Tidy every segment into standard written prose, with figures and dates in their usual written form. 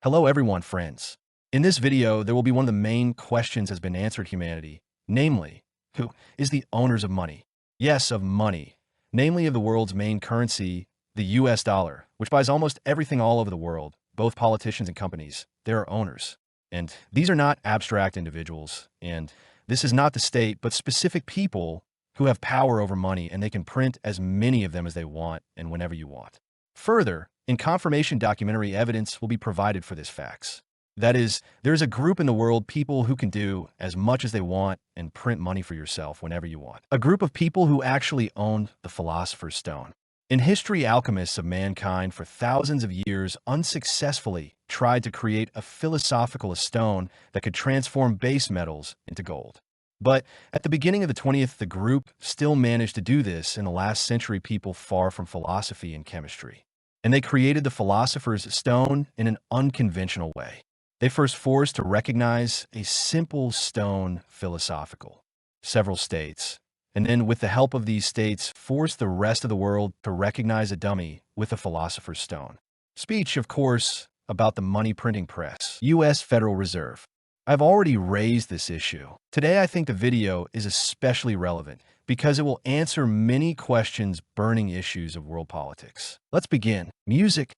Hello everyone, friends. In this video, there will be one of the main questions has been answered humanity, namely, who is the owners of money? Yes, of money, namely of the world's main currency, the US dollar, which buys almost everything all over the world, both politicians and companies. There are owners. And these are not abstract individuals, and this is not the state, but specific people who have power over money, and they can print as many of them as they want and whenever you want. Further, in confirmation documentary evidence will be provided for this facts. That is, there's a group in the world, people who can do as much as they want and print money for yourself whenever you want. A group of people who actually owned the philosopher's stone. In history, alchemists of mankind for thousands of years unsuccessfully tried to create a philosophical stone that could transform base metals into gold. But at the beginning of the 20th, the group still managed to do this in the last century, people far from philosophy and chemistry. And they created the philosopher's stone in an unconventional way. They first forced to recognize a simple stone philosophical, several states, and then with the help of these states, forced the rest of the world to recognize a dummy with a philosopher's stone. Speech, of course, about the money printing press, US Federal Reserve. I've already raised this issue. Today, I think the video is especially relevant because it will answer many questions, burning issues of world politics. Let's begin. Music.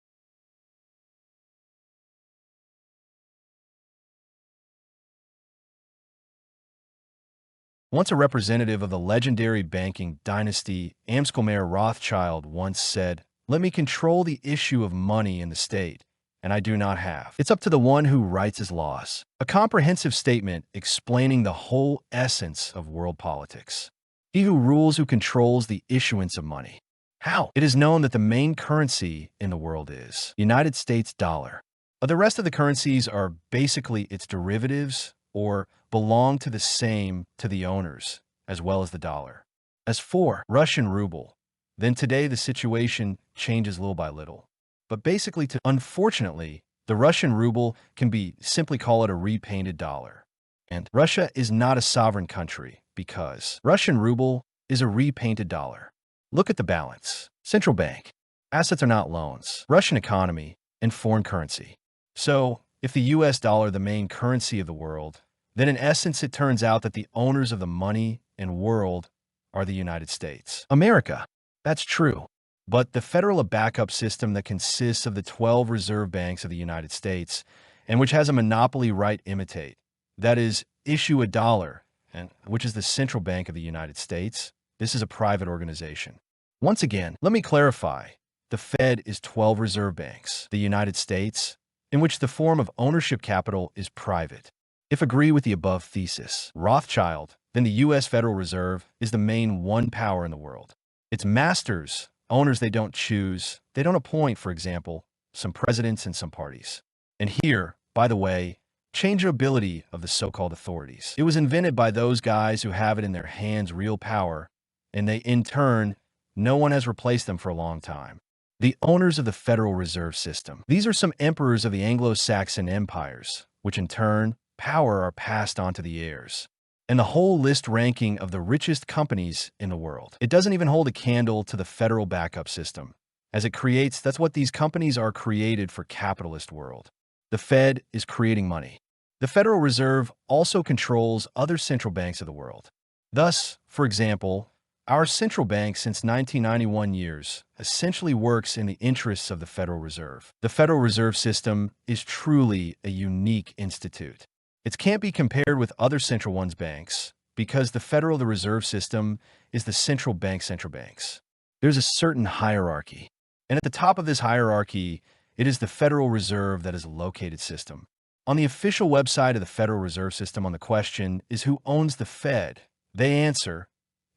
Once a representative of the legendary banking dynasty, Amstelmeyer Rothschild once said, "Let me control the issue of money in the state, and I do not have. It's up to the one who writes his laws." A comprehensive statement explaining the whole essence of world politics. He who rules, who controls the issuance of money. How? It is known that the main currency in the world is United States dollar. The rest of the currencies are basically its derivatives or belong to the same to the owners, as well as the dollar. As for Russian ruble, then today the situation changes little by little. But basically, unfortunately, the Russian ruble can be simply call it a repainted dollar. And Russia is not a sovereign country because Russian ruble is a repainted dollar. Look at the balance. Central bank. Assets are not loans. Russian economy and foreign currency. So if the US dollar, the main currency of the world, then in essence, it turns out that the owners of the money and world are the United States. America. That's true. But the federal backup system that consists of the 12 reserve banks of the United States and which has a monopoly right imitate, that is, issue a dollar, and which is the central bank of the United States, this is a private organization. Once again, let me clarify. The Fed is 12 reserve banks, the United States, in which the form of ownership capital is private. If agree with the above thesis, Rothschild, then the U.S. Federal Reserve is the main one power in the world. Its masters, owners they don't choose, they don't appoint, for example, some presidents and some parties. And here, by the way, changeability of the so-called authorities. It was invented by those guys who have it in their hands, real power, and they, in turn, no one has replaced them for a long time. The owners of the Federal Reserve System. These are some emperors of the Anglo-Saxon empires, which in turn, power are passed on to the heirs. And the whole list ranking of the richest companies in the world. It doesn't even hold a candle to the federal backup system. As it creates, that's what these companies are created for capitalist world. The Fed is creating money. The Federal Reserve also controls other central banks of the world. Thus, for example, our central bank since 1991 years essentially works in the interests of the Federal Reserve. The Federal Reserve System is truly a unique institute. It can't be compared with other central ones banks because the Federal Reserve System is the central banks. There's a certain hierarchy. And at the top of this hierarchy, it is the Federal Reserve that is a located system. On the official website of the Federal Reserve System on the question is who owns the Fed, they answer,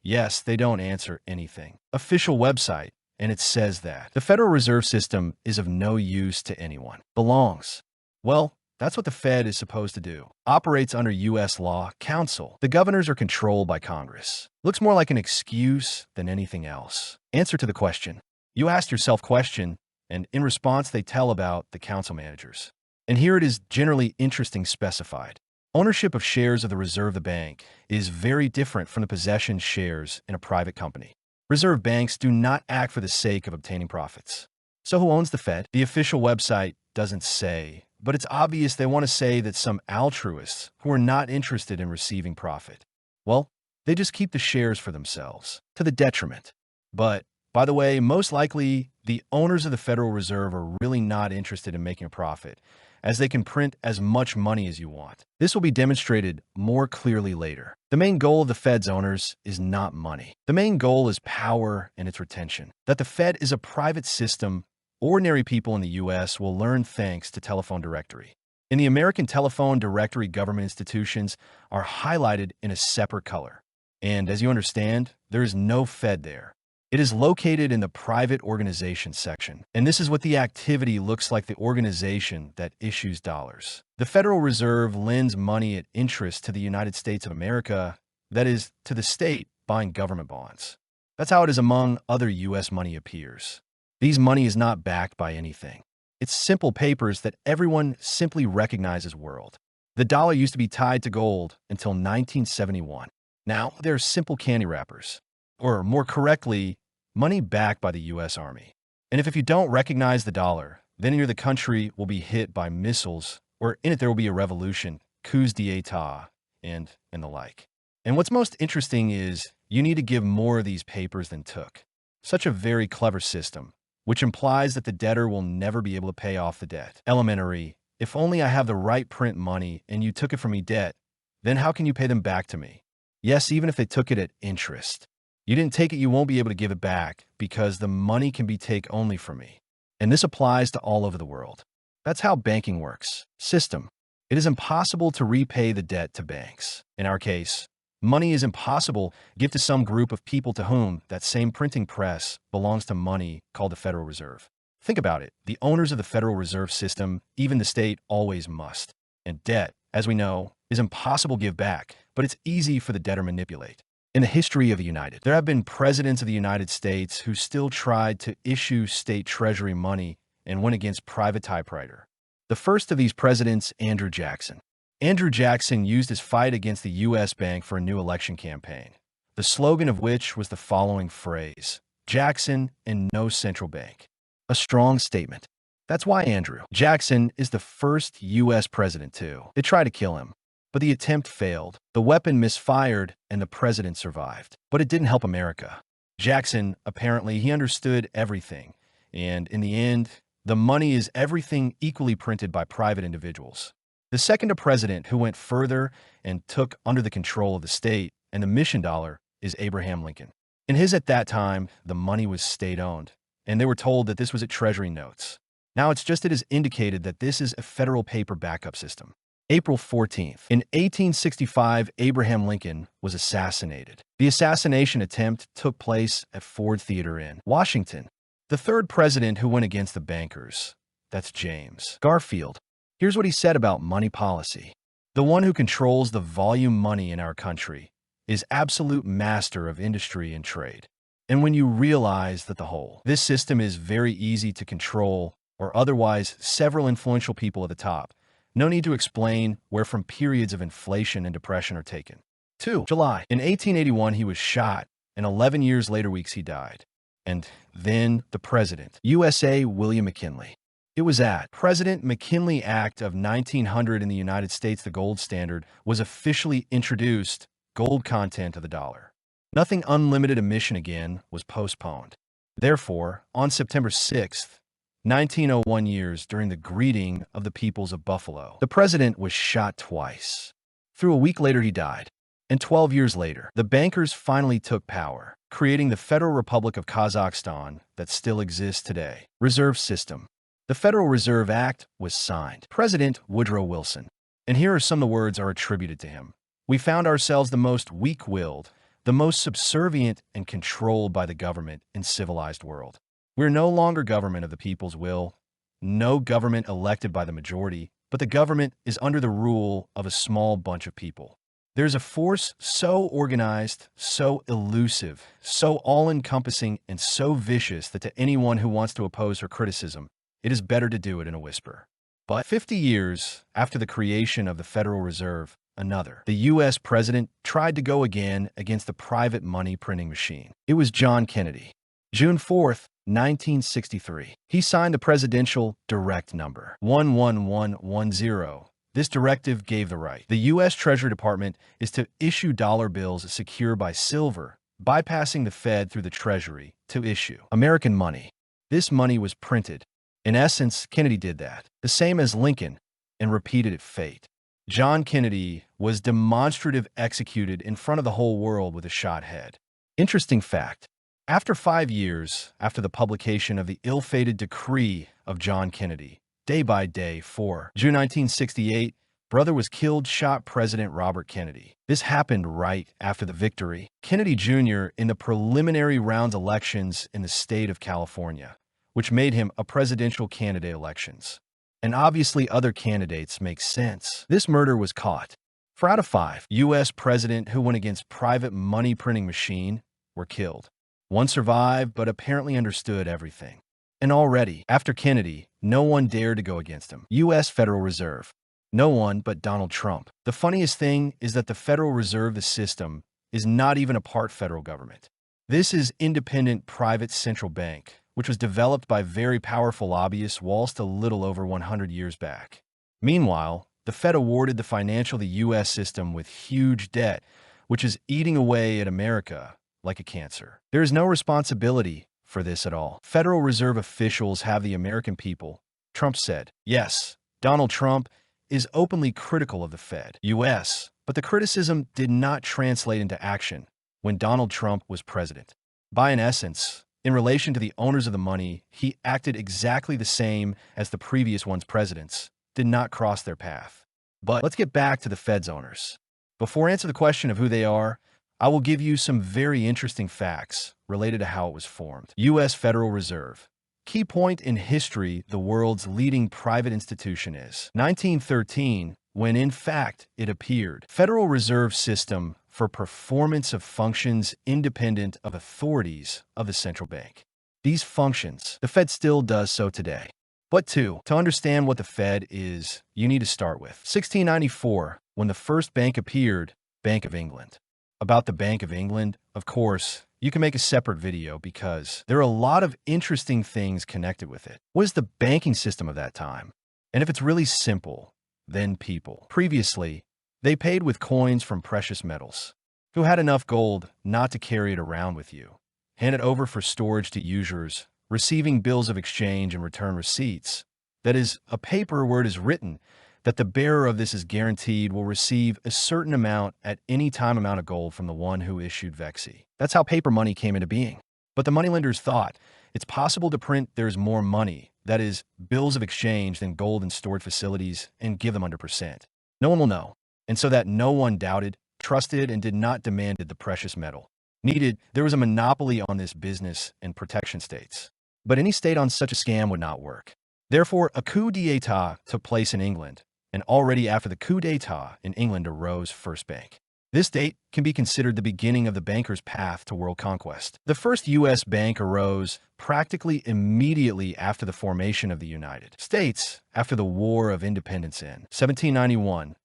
yes, they don't answer anything. Official website, and it says that the Federal Reserve System is of no use to anyone. Belongs. Well, that's what the Fed is supposed to do. Operates under U.S. law, council. The governors are controlled by Congress. Looks more like an excuse than anything else. Answer to the question. You asked yourself question, and in response they tell about the council managers. And here it is generally interesting specified. Ownership of shares of the Reserve the Bank is very different from the possession shares in a private company. Reserve banks do not act for the sake of obtaining profits. So who owns the Fed? The official website doesn't say but it's obvious they want to say that some altruists who are not interested in receiving profit, well, they just keep the shares for themselves, to the detriment. But, by the way, most likely, the owners of the Federal Reserve are really not interested in making a profit, as they can print as much money as you want. This will be demonstrated more clearly later. The main goal of the Fed's owners is not money. The main goal is power and its retention. That the Fed is a private system, ordinary people in the U.S. will learn thanks to telephone directory. In the American telephone directory, government institutions are highlighted in a separate color. And as you understand, there is no Fed there. It is located in the private organization section, and this is what the activity looks like, the organization that issues dollars. The Federal Reserve lends money at interest to the United States of America, that is, to the state buying government bonds. That's how it is among other U.S. money appears. These money is not backed by anything. It's simple papers that everyone simply recognizes world. The dollar used to be tied to gold until 1971. Now, they're simple candy wrappers, or more correctly, money backed by the U.S. Army. And if you don't recognize the dollar, then the country will be hit by missiles, or in it there will be a revolution, coups d'etat, and the like. And what's most interesting is you need to give more of these papers than took. Such a very clever system, which implies that the debtor will never be able to pay off the debt. Elementary, if only I have the right print money and you took it from me debt, then how can you pay them back to me? Yes, even if they took it at interest. You didn't take it, you won't be able to give it back because the money can be taken only from me. And this applies to all over the world. That's how banking works. System. It is impossible to repay the debt to banks. In our case, money is impossible to give to some group of people to whom that same printing press belongs to money called the Federal Reserve. Think about it. The owners of the Federal Reserve System, even the state, always must. And debt, as we know, is impossible to give back, but it's easy for the debtor to manipulate. In the history of the United, there have been presidents of the United States who still tried to issue state treasury money and went against private typewriter. The first of these presidents, Andrew Jackson. Andrew Jackson used his fight against the U.S. Bank for a new election campaign, the slogan of which was the following phrase, Jackson and no central bank. A strong statement. That's why Andrew Jackson is the first U.S. president too. They tried to kill him, but the attempt failed. The weapon misfired and the president survived. But it didn't help America. Jackson, apparently, he understood everything. And in the end, the money is everything equally printed by private individuals. The second president who went further and took under the control of the state and the mission dollar is Abraham Lincoln. In his at that time, the money was state-owned, and they were told that this was at Treasury notes. Now it's just it is indicated that this is a federal paper backup system. April 14th. In 1865, Abraham Lincoln was assassinated. The assassination attempt took place at Ford Theater in Washington. The third president who went against the bankers, that's James Garfield. Here's what he said about money policy. The one who controls the volume money in our country is absolute master of industry and trade. And when you realize that this system is very easy to control, or otherwise several influential people at the top, no need to explain where from periods of inflation and depression are taken. 2. July. In 1881, he was shot, and 11 years later weeks he died. And then the president, USA William McKinley. It was at President McKinley Act of 1900 in the United States the gold standard was officially introduced, gold content of the dollar. Nothing unlimited emission again was postponed. Therefore, on September 6th, 1901 years during the greeting of the peoples of Buffalo, the president was shot twice. Through a week later, he died. And 12 years later, the bankers finally took power, creating the Federal Republic of Kazakhstan that still exists today. Reserve System. The Federal Reserve Act was signed. President Woodrow Wilson. And here are some of the words are attributed to him. We found ourselves the most weak-willed, the most subservient and controlled by the government in civilized world. We're no longer government of the people's will, no government elected by the majority, but the government is under the rule of a small bunch of people. There's a force so organized, so elusive, so all-encompassing, and so vicious that to anyone who wants to oppose her criticism, it is better to do it in a whisper. But 50 years after the creation of the Federal Reserve, the U.S. president tried to go again against the private money printing machine. It was John Kennedy. June 4th, 1963. He signed the Presidential Direct Number 11110. This directive gave the right. The U.S. Treasury Department is to issue dollar bills secured by silver, bypassing the Fed through the Treasury to issue American money. This money was printed. In essence, Kennedy did that, the same as Lincoln, and repeated it fate. John Kennedy was demonstrative executed in front of the whole world with a shot head. Interesting fact. After 5 years after the publication of the ill-fated decree of John Kennedy, day by day, June 1968, brother was killed, shot President Robert Kennedy. This happened right after the victory. Kennedy Jr. in the preliminary round elections in the state of California, which made him a presidential candidate elections. And obviously other candidates make sense. This murder was caught. 4 out of 5 U.S. president who went against private money printing machine were killed. 1 survived, but apparently understood everything. And already, after Kennedy, no one dared to go against him. U.S. Federal Reserve. No one but Donald Trump. The funniest thing is that the Federal Reserve, the system, is not even a part federal government. This is independent private central bank, which was developed by very powerful lobbyists whilst a little over 100 years back. Meanwhile, the Fed awarded the U.S. system with huge debt, which is eating away at America like a cancer. There is no responsibility for this at all. Federal Reserve officials have the American people, Trump said. Yes, Donald Trump is openly critical of the Fed, U.S., but the criticism did not translate into action when Donald Trump was president. In essence, in relation to the owners of the money, he acted exactly the same as the previous one's presidents, did not cross their path. But let's get back to the Fed's owners. Before I answer the question of who they are, I will give you some very interesting facts related to how it was formed. U.S. Federal Reserve. Key point in history, the world's leading private institution is 1913, when in fact it appeared. Federal Reserve System for performance of functions independent of authorities of the central bank. These functions, the Fed still does so today. But to understand what the Fed is, you need to start with 1694, when the first bank appeared, Bank of England. About the Bank of England, of course, you can make a separate video because there are a lot of interesting things connected with it. What is the banking system of that time? And if it's really simple, then people. Previously, they paid with coins from precious metals. Who had enough gold not to carry it around with you? Hand it over for storage to users, receiving bills of exchange and return receipts. That is, a paper where it is written that the bearer of this is guaranteed will receive a certain amount at any time amount of gold from the one who issued vexi. That's how paper money came into being. But the moneylenders thought it's possible to print there's more money, that is, bills of exchange, than gold in stored facilities, and give them under percent. No one will know. And so that no one doubted, trusted, and did not demand the precious metal needed, there was a monopoly on this business and protection states. But any state on such a scam would not work. Therefore, a coup d'etat took place in England, and already after the coup d'etat in England arose First Bank. This date can be considered the beginning of the banker's path to world conquest. The first U.S. bank arose practically immediately after the formation of the United States, after the War of Independence in 1791.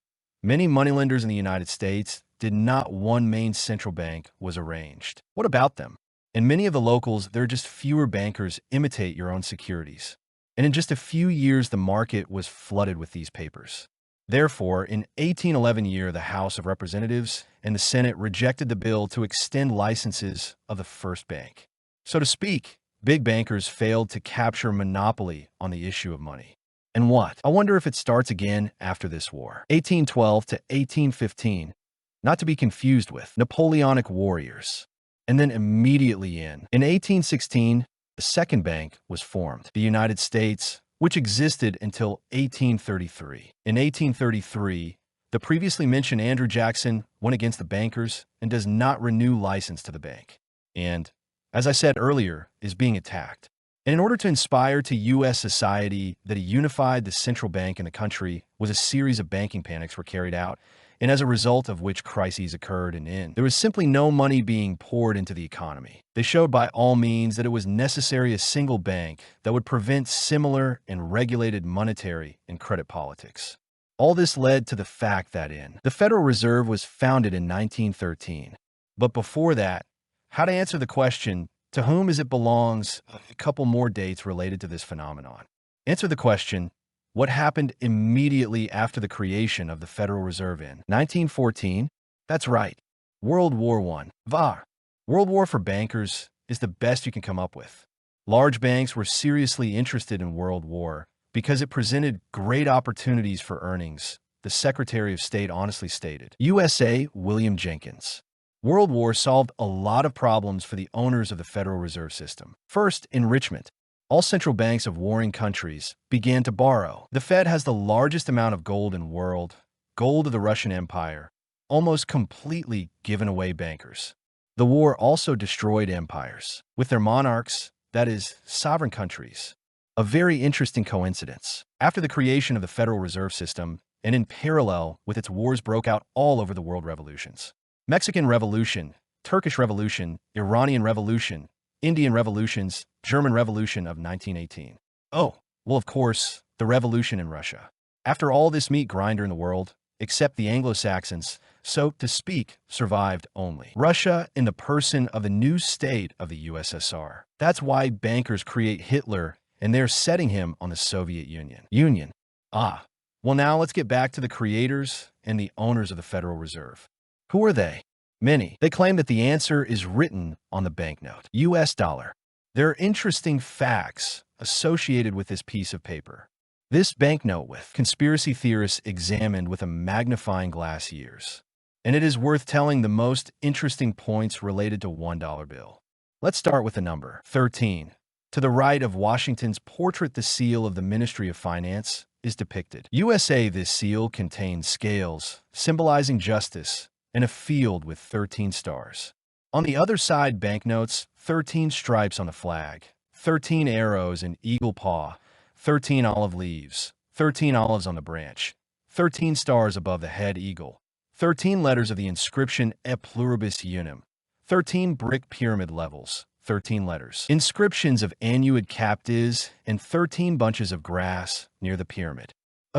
Many moneylenders in the United States did not one main central bank was arranged. What about them? In many of the locals, there are just fewer bankers imitate your own securities. And in just a few years, the market was flooded with these papers. Therefore, in 1811 year, the House of Representatives and the Senate rejected the bill to extend licenses of the first bank. So to speak, big bankers failed to capture monopoly on the issue of money. And what? I wonder if it starts again after this war. 1812 to 1815, not to be confused with Napoleonic warriors. And then immediately in 1816, the second bank was formed, the United States, which existed until 1833. In 1833, the previously mentioned Andrew Jackson went against the bankers and does not renew license to the bank. And, as I said earlier, is being attacked. And in order to inspire to U.S. society that a unified the central bank in the country was a series of banking panics were carried out, and as a result of which crises occurred there was simply no money being poured into the economy. They showed by all means that it was necessary a single bank that would prevent similar and regulated monetary and credit politics. All this led to the fact that the Federal Reserve was founded in 1913. But before that, how to answer the question To whom is it belongs? A couple more dates related to this phenomenon. Answer the question, what happened immediately after the creation of the Federal Reserve in 1914? That's right, World War I. VAR. World War for bankers is the best you can come up with. Large banks were seriously interested in World War because it presented great opportunities for earnings, the Secretary of State honestly stated. USA William Jenkins. World War solved a lot of problems for the owners of the Federal Reserve System. First, enrichment. All central banks of warring countries began to borrow. The Fed has the largest amount of gold in the world, gold of the Russian Empire, almost completely given away bankers. The war also destroyed empires, with their monarchs, that is, sovereign countries. A very interesting coincidence. After the creation of the Federal Reserve System, and in parallel with its wars broke out all over the world revolutions. Mexican Revolution, Turkish Revolution, Iranian Revolution, Indian Revolutions, German Revolution of 1918. Oh, well, of course, the revolution in Russia. After all this meat grinder in the world, except the Anglo-Saxons, so to speak, survived only Russia in the person of the new state of the USSR. That's why bankers create Hitler, and they're setting him on the Soviet Union. Well, now let's get back to the creators and the owners of the Federal Reserve. Who are they? Many. They claim that the answer is written on the banknote. US dollar. There are interesting facts associated with this piece of paper. This banknote with conspiracy theorists examined with a magnifying glass years. And it is worth telling the most interesting points related to $1 bill. Let's start with the number 13. To the right of Washington's portrait, the seal of the Ministry of Finance is depicted. USA, this seal contains scales, symbolizing justice, and a field with 13 stars. On the other side, banknotes, 13 stripes on the flag, 13 arrows in eagle paw, 13 olive leaves, 13 olives on the branch, 13 stars above the head eagle, 13 letters of the inscription E pluribus unum, 13 brick pyramid levels, 13 letters, inscriptions of annuid captives, and 13 bunches of grass near the pyramid.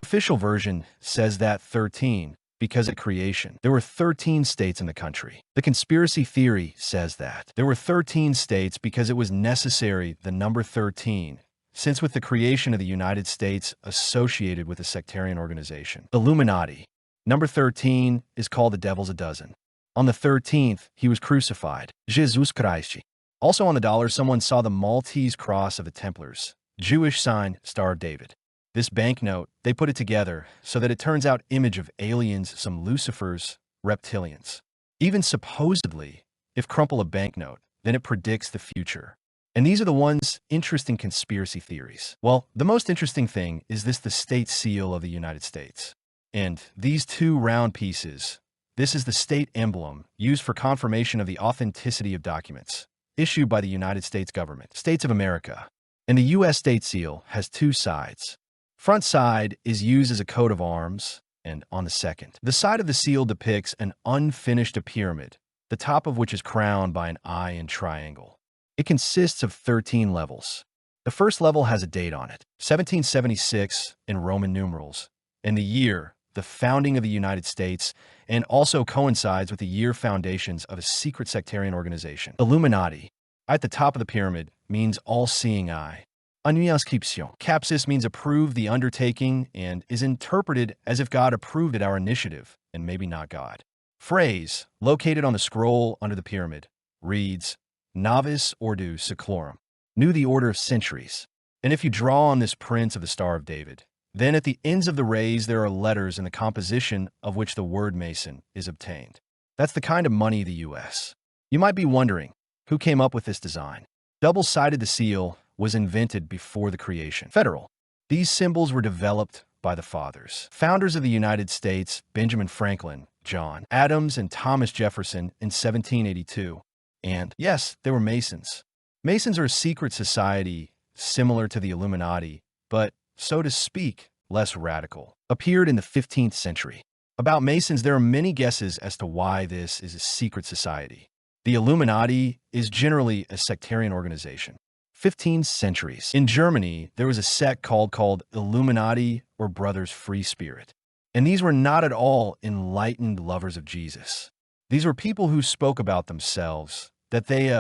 Official version says that 13 because at creation, there were 13 states in the country. The conspiracy theory says that there were 13 states because it was necessary, the number 13, since with the creation of the United States associated with a sectarian organization. Illuminati. Number 13 is called the devil's a dozen. On the 13th, he was crucified. Jesus Christ. Also on the dollar, someone saw the Maltese cross of the Templars, Jewish sign, Star of David. This banknote, they put it together so that it turns out image of aliens, some Lucifers, reptilians. Even supposedly, if crumple a banknote, then it predicts the future. And these are the ones interesting conspiracy theories. Well, the most interesting thing is the state seal of the United States. And these two round pieces, this is the state emblem used for confirmation of the authenticity of documents issued by the United States government, States of America. And the U.S. state seal has two sides. Front side is used as a coat of arms, and on the second, the side of the seal depicts an unfinished pyramid, the top of which is crowned by an eye and triangle. It consists of 13 levels. The first level has a date on it, 1776 in Roman numerals, and the year, the founding of the United States, and also coincides with the year foundations of a secret sectarian organization. Illuminati, at the top of the pyramid, means all-seeing eye. Inscription. Capsis means approve the undertaking and is interpreted as if God approved it our initiative, and maybe not God. Phrase, located on the scroll under the pyramid, reads, Novice Ordo Seclorum, knew the order of centuries. And if you draw on this prince of the Star of David, then at the ends of the rays there are letters in the composition of which the word Mason is obtained. That's the kind of money the U.S. You might be wondering, who came up with this design? Double-sided the seal was invented before the creation. Federal. These symbols were developed by the fathers. Founders of the United States, Benjamin Franklin, John Adams, and Thomas Jefferson in 1782. And yes, they were Masons. Masons are a secret society similar to the Illuminati, but, so to speak, less radical. Appeared in the 15th century. About Masons, there are many guesses as to why this is a secret society. The Illuminati is generally a sectarian organization. 15 centuries. In Germany, there was a sect called Illuminati or Brothers Free Spirit. And these were not at all enlightened lovers of Jesus. These were people who spoke about themselves, that they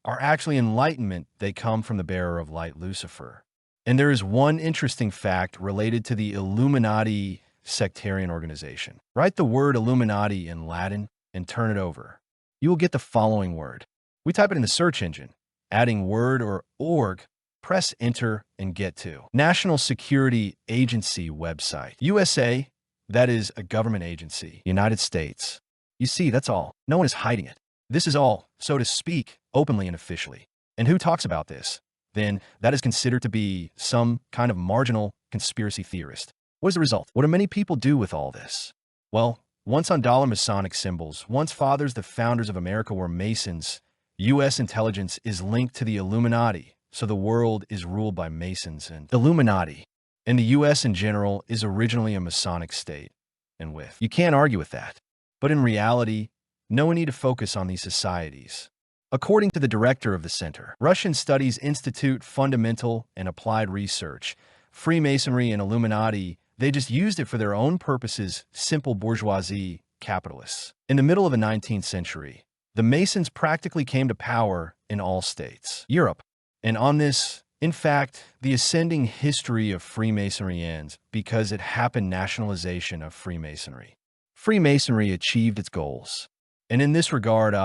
are actually enlightenment. They come from the bearer of light, Lucifer. And there is one interesting fact related to the Illuminati sectarian organization. Write the word Illuminati in Latin and turn it over. You will get the following word. We type it in the search engine, adding word or org, press enter and get to National Security Agency website. USA, that is a government agency. United States. You see, that's all. No one is hiding it. This is all, so to speak, openly and officially. And who talks about this? Then that is considered to be some kind of marginal conspiracy theorist. What is the result? What do many people do with all this? Well, once on dollar Masonic symbols, once the founders of America were Masons, U.S. intelligence is linked to the Illuminati, so the world is ruled by Masons and Illuminati. And the U.S. in general is originally a Masonic state. And you can't argue with that. But in reality, no one need to focus on these societies. According to the director of the Center, Russian Studies Institute Fundamental and Applied Research, Freemasonry and Illuminati, they just used it for their own purposes, simple bourgeoisie capitalists. In the middle of the 19th century, the Masons practically came to power in all states, Europe. And on this, in fact, the ascending history of Freemasonry ends because it happened nationalization of Freemasonry. Freemasonry achieved its goals. And in this regard,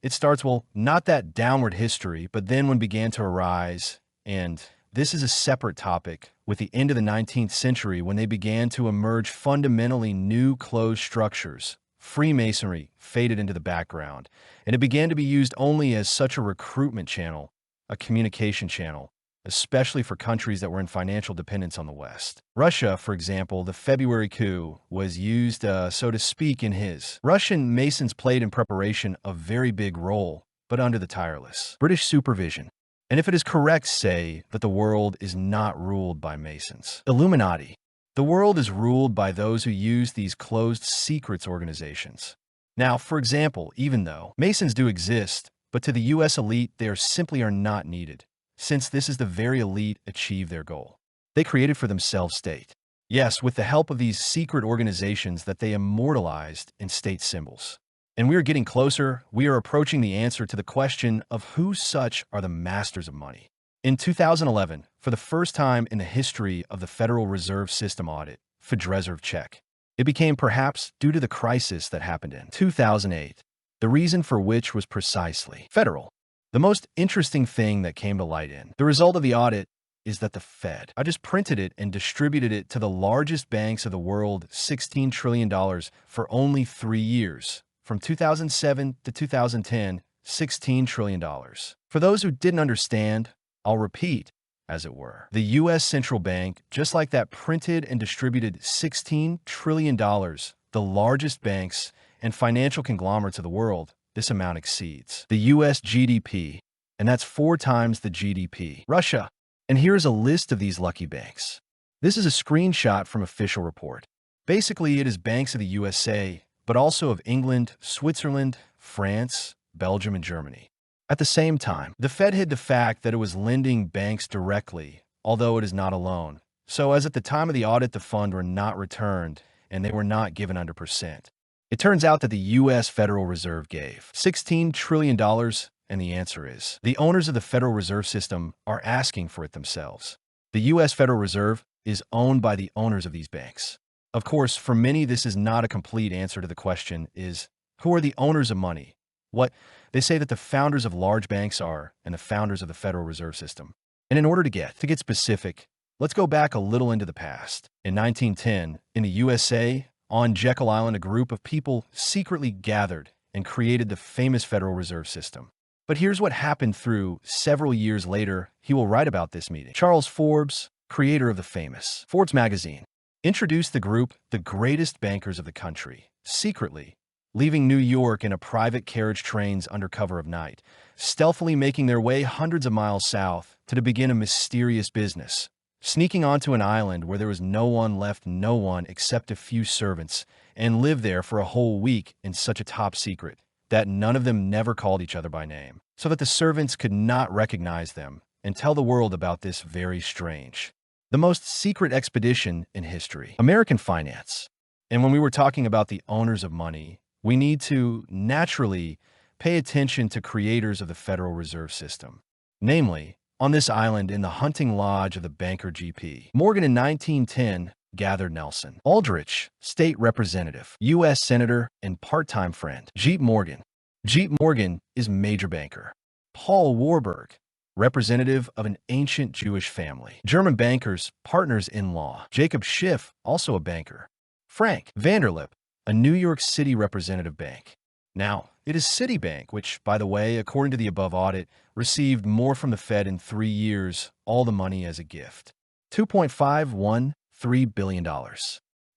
it starts, well, not that downward history, but then one began to arise, and this is a separate topic, with the end of the 19th century when they began to emerge fundamentally new closed structures. Freemasonry faded into the background, and it began to be used only as such a recruitment channel, a communication channel, especially for countries that were in financial dependence on the West. Russia, for example, the February coup was used, so to speak, in his. Russian Masons played in preparation a very big role, but under the tireless British supervision. And if it is correct, say that the world is not ruled by Masons. Illuminati. The world is ruled by those who use these closed secrets organizations. Now, for example, even though Masons do exist, but to the U.S. elite, they simply are not needed, since this is the very elite achieve their goal. They created for themselves state. Yes, with the help of these secret organizations that they immortalized in state symbols. And we are getting closer. We are approaching the answer to the question of who such are the masters of money. In 2011, for the first time in the history of the Federal Reserve System audit, Federal Reserve check, it became perhaps due to the crisis that happened in 2008, the reason for which was precisely federal. The most interesting thing that came to light in the result of the audit is that the Fed, I just printed it and distributed it to the largest banks of the world, $16 trillion for only 3 years. From 2007 to 2010, $16 trillion. For those who didn't understand, I'll repeat, as it were. The U.S. Central Bank, just like that, printed and distributed $16 trillion, the largest banks and financial conglomerates of the world. This amount exceeds the U.S. GDP, and that's 4 times the GDP. Russia. And here's a list of these lucky banks. This is a screenshot from official report. Basically, it is banks of the USA, but also of England, Switzerland, France, Belgium, and Germany. At the same time, the Fed hid the fact that it was lending banks directly, although it is not alone. So as at the time of the audit, the funds were not returned, and they were not given under percent. It turns out that the U.S. Federal Reserve gave $16 trillion, and the answer is the owners of the Federal Reserve System are asking for it themselves. The U.S. Federal Reserve is owned by the owners of these banks. Of course, for many, this is not a complete answer to the question is, who are the owners of money? What? They say that the founders of large banks are, and the founders of the Federal Reserve System. And in order to get specific, let's go back a little into the past. In 1910, in the USA, on Jekyll Island, a group of people secretly gathered and created the famous Federal Reserve System. But here's what happened through several years later. He will write about this meeting. Charles Forbes, creator of the famous Forbes magazine, introduced the group, the greatest bankers of the country, secretly, leaving New York in a private carriage trains under cover of night, stealthily making their way hundreds of miles south to begin a mysterious business, sneaking onto an island where there was no one left, no one except a few servants, and lived there for a whole week in such a top secret that none of them never called each other by name, so that the servants could not recognize them and tell the world about this very strange, the most secret expedition in history, American finance. And when we were talking about the owners of money, we need to naturally pay attention to creators of the Federal Reserve System. Namely, on this island in the hunting lodge of the banker G.P. Morgan in 1910 gathered Nelson Aldrich, state representative, U.S. senator, and part-time friend. Jeep Morgan. Jeep Morgan is major banker. Paul Warburg, representative of an ancient Jewish family. German bankers, partners-in-law. Jacob Schiff, also a banker. Frank Vanderlip, a New York City representative bank. Now, it is Citibank, which, by the way, according to the above audit, received more from the Fed in 3 years, all the money as a gift. $2.513 billion.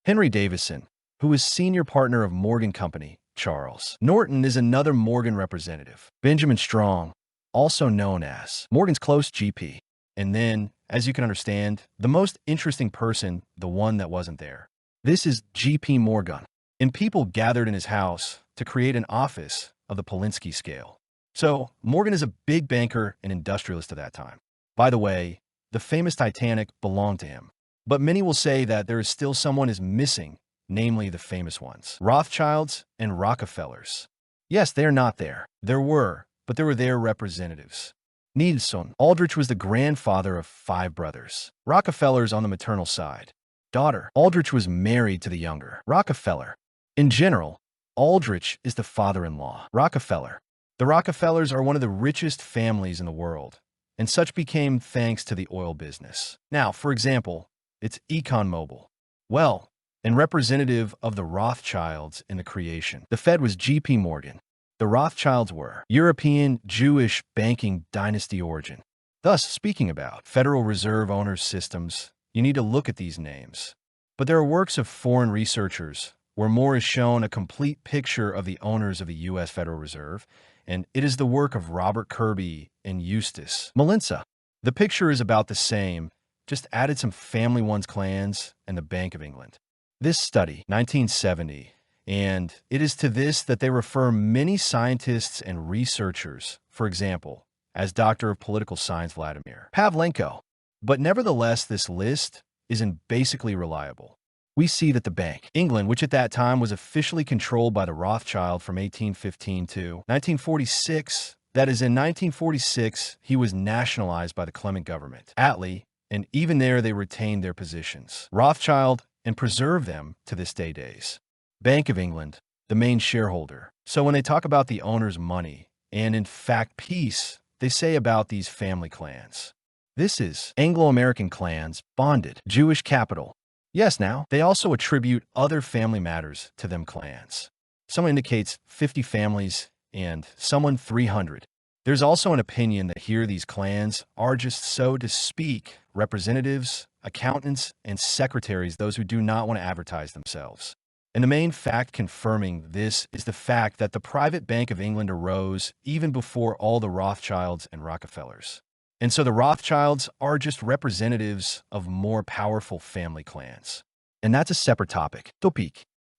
Henry Davison, who is senior partner of Morgan Company. Charles Norton is another Morgan representative. Benjamin Strong, also known as Morgan's close GP. And then, as you can understand, the most interesting person, the one that wasn't there. This is GP Morgan, and people gathered in his house to create an office of the Polinsky scale. So, Morgan is a big banker and industrialist at that time. By the way, the famous Titanic belonged to him. But many will say that there is still someone is missing, namely the famous ones. Rothschilds and Rockefellers. Yes, they are not there. There were, but there were their representatives. Nielsen Aldrich was the grandfather of 5 brothers. Rockefellers on the maternal side. Daughter Aldrich was married to the younger Rockefeller. In general, Aldrich is the father-in-law. Rockefeller. The Rockefellers are one of the richest families in the world, and such became thanks to the oil business. Now, for example, it's ExxonMobil. Well, and representative of the Rothschilds in the creation. The Fed was G.P. Morgan. The Rothschilds were European Jewish banking dynasty origin. Thus, speaking about Federal Reserve owners' systems, you need to look at these names. But there are works of foreign researchers where more is shown a complete picture of the owners of the U.S. Federal Reserve, and it is the work of Robert Kirby and Eustace Malinsa. The picture is about the same, just added some family one's clans and the Bank of England. This study, 1970, and it is to this that they refer many scientists and researchers, for example, as Doctor of Political Science Vladimir Pavlenko. But nevertheless, this list isn't basically reliable. We see that the Bank, England, which at that time was officially controlled by the Rothschild from 1815 to 1946, that is, in 1946, he was nationalized by the Clement government, Attlee, and even there they retained their positions. Rothschild, and preserve them to this days. Bank of England, the main shareholder. So when they talk about the owner's money, and in fact peace, they say about these family clans. This is Anglo-American clans, bonded, Jewish capital. Yes, now, they also attribute other family matters to them clans. Someone indicates 50 families and someone 300. There's also an opinion that here these clans are just, so to speak, representatives, accountants, and secretaries, those who do not want to advertise themselves. And the main fact confirming this is the fact that the private Bank of England arose even before all the Rothschilds and Rockefellers. And so the Rothschilds are just representatives of more powerful family clans. And that's a separate topic.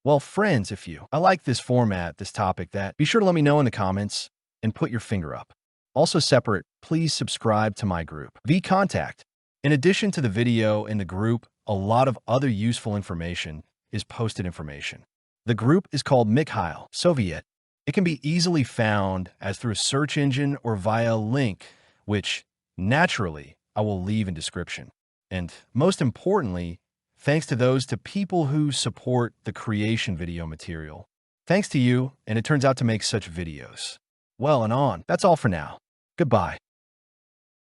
Well, friends, if you like this format, this topic, that, be sure to let me know in the comments and put your finger up. Also separate, please subscribe to my group, VKontact. In addition to the video in the group, a lot of other useful information is posted information. The group is called Mikhail Soviet. It can be easily found as through a search engine or via a link, which, naturally, I will leave in description. And most importantly, thanks to those people who support the creation video material. Thanks to you, and it turns out to make such videos. Well and on, that's all for now. Goodbye.